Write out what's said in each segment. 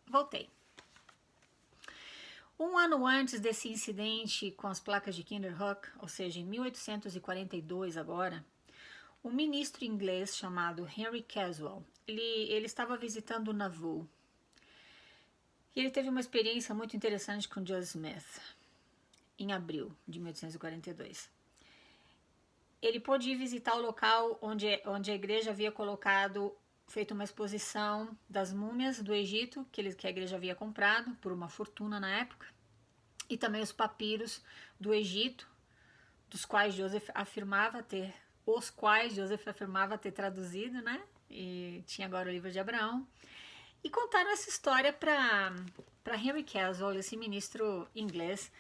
Voltei. Um ano antes desse incidente com as placas de Kinderhook, ou seja, em 1842 agora, um ministro inglês chamado Henry Caswell, ele estava visitando Nauvoo. E ele teve uma experiência muito interessante com Joseph Smith, em abril de 1842. Ele pôde ir visitar o local onde a igreja havia feito uma exposição das múmias do Egito, que a igreja havia comprado por uma fortuna na época, e também os papiros do Egito, dos quais Joseph afirmava ter traduzido, né? E tinha agora o livro de Abraão. E contaram essa história para Henry Caswell, esse ministro inglês.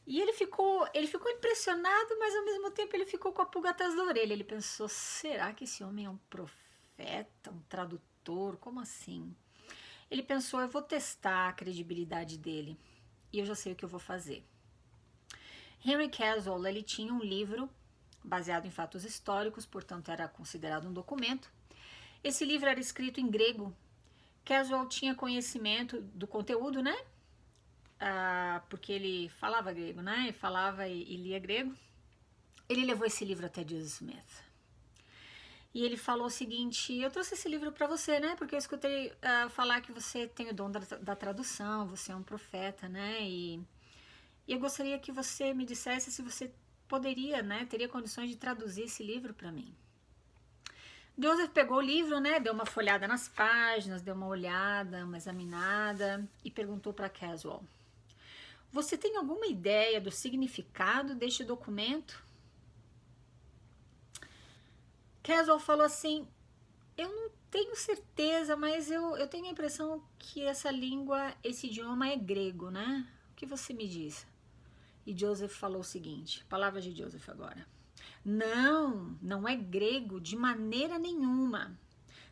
E ele ficou impressionado, mas ao mesmo tempo ele ficou com a pulga atrás da orelha. Ele pensou, será que esse homem é um profeta, um tradutor? Como assim? Ele pensou, eu vou testar a credibilidade dele e eu já sei o que eu vou fazer. Henry Caswell, ele tinha um livro baseado em fatos históricos, portanto era considerado um documento. Esse livro era escrito em grego. Caswell tinha conhecimento do conteúdo, né? Porque ele falava grego, né? Ele falava e lia grego. Ele levou esse livro até Joseph Smith. E ele falou o seguinte, eu trouxe esse livro para você, né? Porque eu escutei falar que você tem o dom da tradução, você é um profeta, né? E eu gostaria que você me dissesse se você poderia, né? Teria condições de traduzir esse livro para mim. Joseph pegou o livro, né? Deu uma folhada nas páginas, deu uma olhada, uma examinada e perguntou para Caswell: você tem alguma ideia do significado deste documento? Caswell falou assim, eu não tenho certeza, mas eu tenho a impressão que essa língua, esse idioma é grego, né? O que você me diz? E Joseph falou o seguinte, palavras de Joseph agora. Não é grego de maneira nenhuma.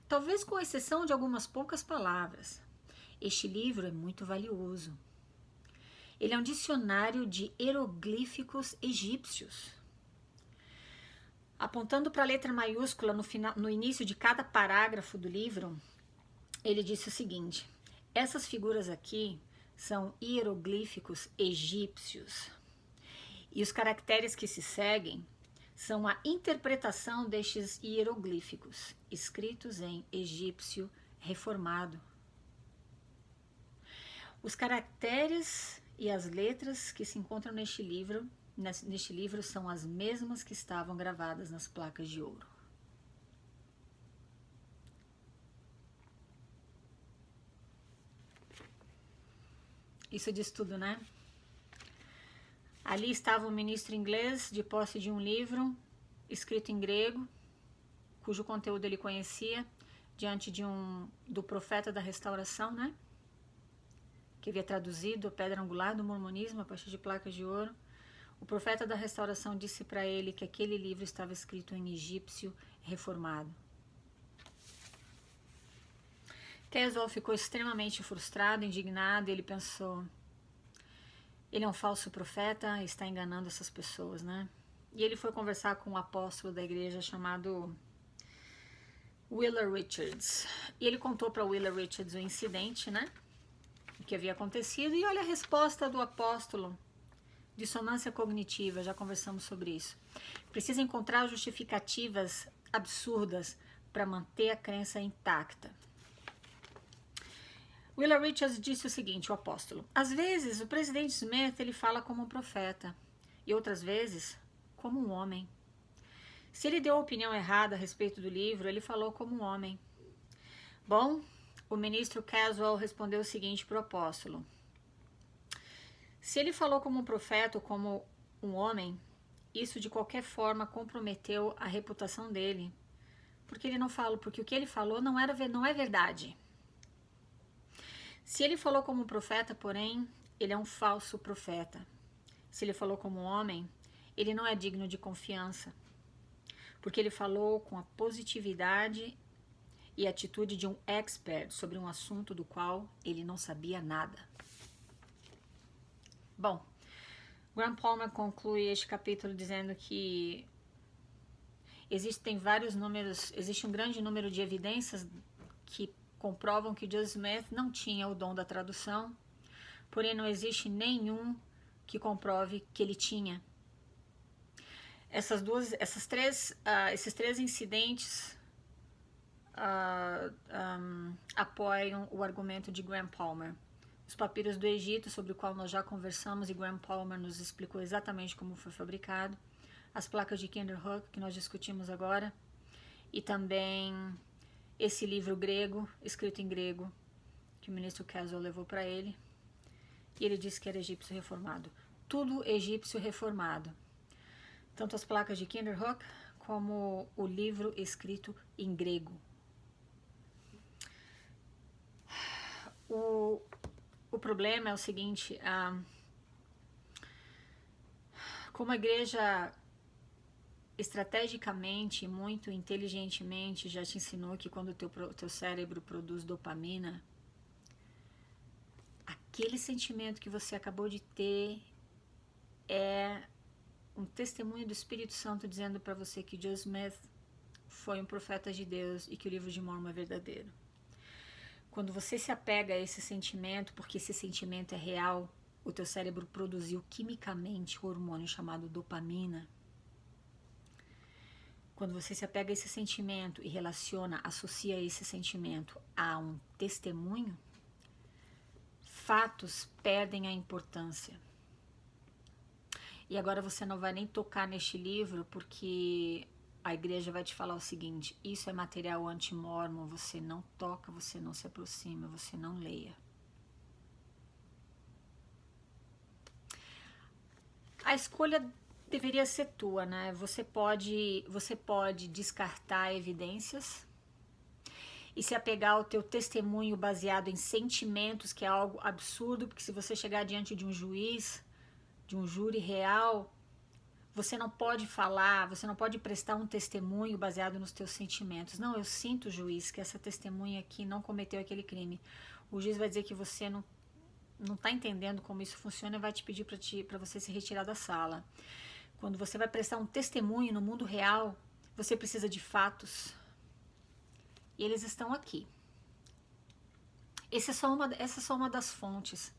Talvez com exceção de algumas poucas palavras. Este livro é muito valioso. Ele é um dicionário de hieroglíficos egípcios. Apontando para a letra maiúscula no início de cada parágrafo do livro, ele disse o seguinte, essas figuras aqui são hieroglíficos egípcios. E os caracteres que se seguem são a interpretação destes hieroglíficos, escritos em egípcio reformado. Os caracteres e as letras que se encontram neste livro são as mesmas que estavam gravadas nas placas de ouro. Isso diz tudo, né? Ali estava um ministro inglês de posse de um livro escrito em grego, cujo conteúdo ele conhecia, diante do profeta da restauração, né? Que havia traduzido a pedra angular do mormonismo a partir de placas de ouro. O profeta da restauração disse para ele que aquele livro estava escrito em egípcio reformado. Caswell ficou extremamente frustrado, indignado, e ele pensou, ele é um falso profeta, está enganando essas pessoas, né? E ele foi conversar com um apóstolo da igreja chamado Wheeler Richards. E ele contou para Wheeler Richards o incidente, né? O que havia acontecido. E olha a resposta do apóstolo. Dissonância cognitiva, já conversamos sobre isso. Precisa encontrar justificativas absurdas para manter a crença intacta. Wheeler Richards disse o seguinte, o apóstolo, às vezes o presidente Smith ele fala como um profeta e outras vezes como um homem. Se ele deu a opinião errada a respeito do livro, ele falou como um homem. Bom, o ministro Caswell respondeu o seguinte para o apóstolo, se ele falou como um profeta ou como um homem, isso de qualquer forma comprometeu a reputação dele, porque o que ele falou não é verdade. Se ele falou como um profeta, porém, ele é um falso profeta. Se ele falou como um homem, ele não é digno de confiança, porque ele falou com a positividade e atitude de um expert sobre um assunto do qual ele não sabia nada. Bom, Graham Palmer conclui este capítulo dizendo que existe um grande número de evidências que comprovam que Joseph Smith não tinha o dom da tradução, porém não existe nenhum que comprove que ele tinha. Esses três incidentes apoiam o argumento de Graham Palmer. Os papiros do Egito, sobre o qual nós já conversamos, e Graham Palmer nos explicou exatamente como foi fabricado. As placas de Kinderhook, que nós discutimos agora. E também esse livro grego, escrito em grego, que o ministro Caswell levou para ele. E ele disse que era egípcio reformado. Tudo egípcio reformado. Tanto as placas de Kinderhook, como o livro escrito em grego. O problema é o seguinte, como a igreja estrategicamente e muito inteligentemente já te ensinou que quando o teu cérebro produz dopamina, aquele sentimento que você acabou de ter é um testemunho do Espírito Santo dizendo para você que Joseph Smith foi um profeta de Deus e que o livro de Mórmon é verdadeiro. Quando você se apega a esse sentimento, porque esse sentimento é real, o teu cérebro produziu quimicamente o hormônio chamado dopamina. Quando você se apega a esse sentimento e associa esse sentimento a um testemunho, fatos perdem a importância. E agora você não vai nem tocar neste livro, porque a igreja vai te falar o seguinte: isso é material anti-mórmon, você não toca, você não se aproxima, você não leia. A escolha deveria ser tua, né? Você pode descartar evidências e se apegar ao teu testemunho baseado em sentimentos, que é algo absurdo, porque se você chegar diante de um juiz, de um júri real, você não pode falar, você não pode prestar um testemunho baseado nos teus sentimentos. Não, eu sinto, juiz, que essa testemunha aqui não cometeu aquele crime. O juiz vai dizer que você não está entendendo como isso funciona e vai te pedir para você se retirar da sala. Quando você vai prestar um testemunho no mundo real, você precisa de fatos. E eles estão aqui. Essa é só uma das fontes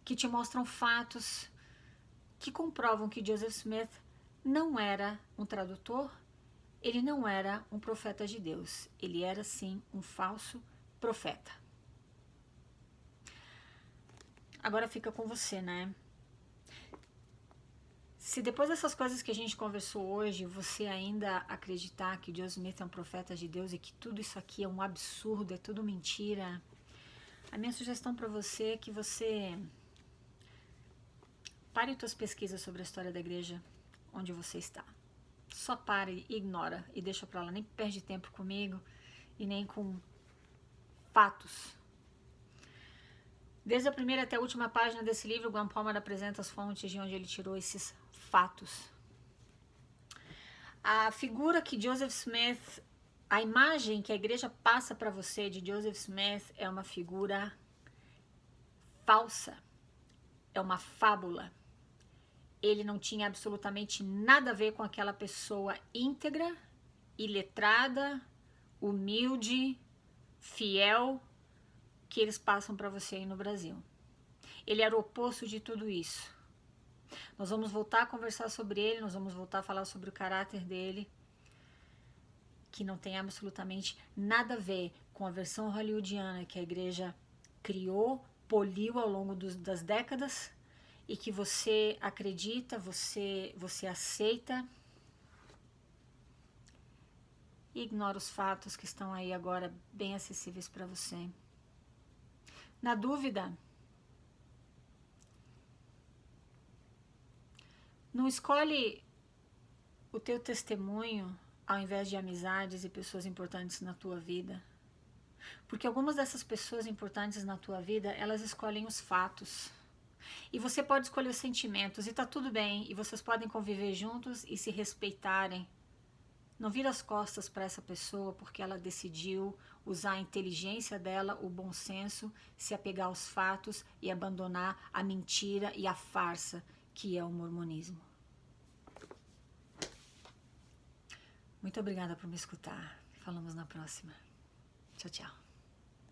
que te mostram fatos que comprovam que Joseph Smith não era um tradutor, ele não era um profeta de Deus. Ele era, sim, um falso profeta. Agora fica com você, né? Se depois dessas coisas que a gente conversou hoje, você ainda acreditar que Joseph Smith é um profeta de Deus e que tudo isso aqui é um absurdo, é tudo mentira, a minha sugestão para você é que você pare suas pesquisas sobre a história da igreja onde você está. Só pare e ignora e deixa para lá. Nem perde tempo comigo e nem com fatos. Desde a primeira até a última página desse livro, Graham Palmer apresenta as fontes de onde ele tirou esses fatos. A figura que Joseph Smith, a imagem que a igreja passa para você de Joseph Smith é uma figura falsa, é uma fábula. Ele não tinha absolutamente nada a ver com aquela pessoa íntegra, iletrada, humilde, fiel que eles passam para você aí no Brasil. Ele era o oposto de tudo isso. Nós vamos voltar a conversar sobre ele, nós vamos voltar a falar sobre o caráter dele, que não tem absolutamente nada a ver com a versão hollywoodiana que a igreja criou, poliu ao longo das décadas e que você acredita, você aceita e ignora os fatos que estão aí agora bem acessíveis para você. Na dúvida, não escolhe o teu testemunho ao invés de amizades e pessoas importantes na tua vida. Porque algumas dessas pessoas importantes na tua vida, elas escolhem os fatos. E você pode escolher os sentimentos, e tá tudo bem, e vocês podem conviver juntos e se respeitarem. Não vira as costas para essa pessoa porque ela decidiu usar a inteligência dela, o bom senso, se apegar aos fatos e abandonar a mentira e a farsa que é o mormonismo. Muito obrigada por me escutar. Falamos na próxima. Tchau, tchau.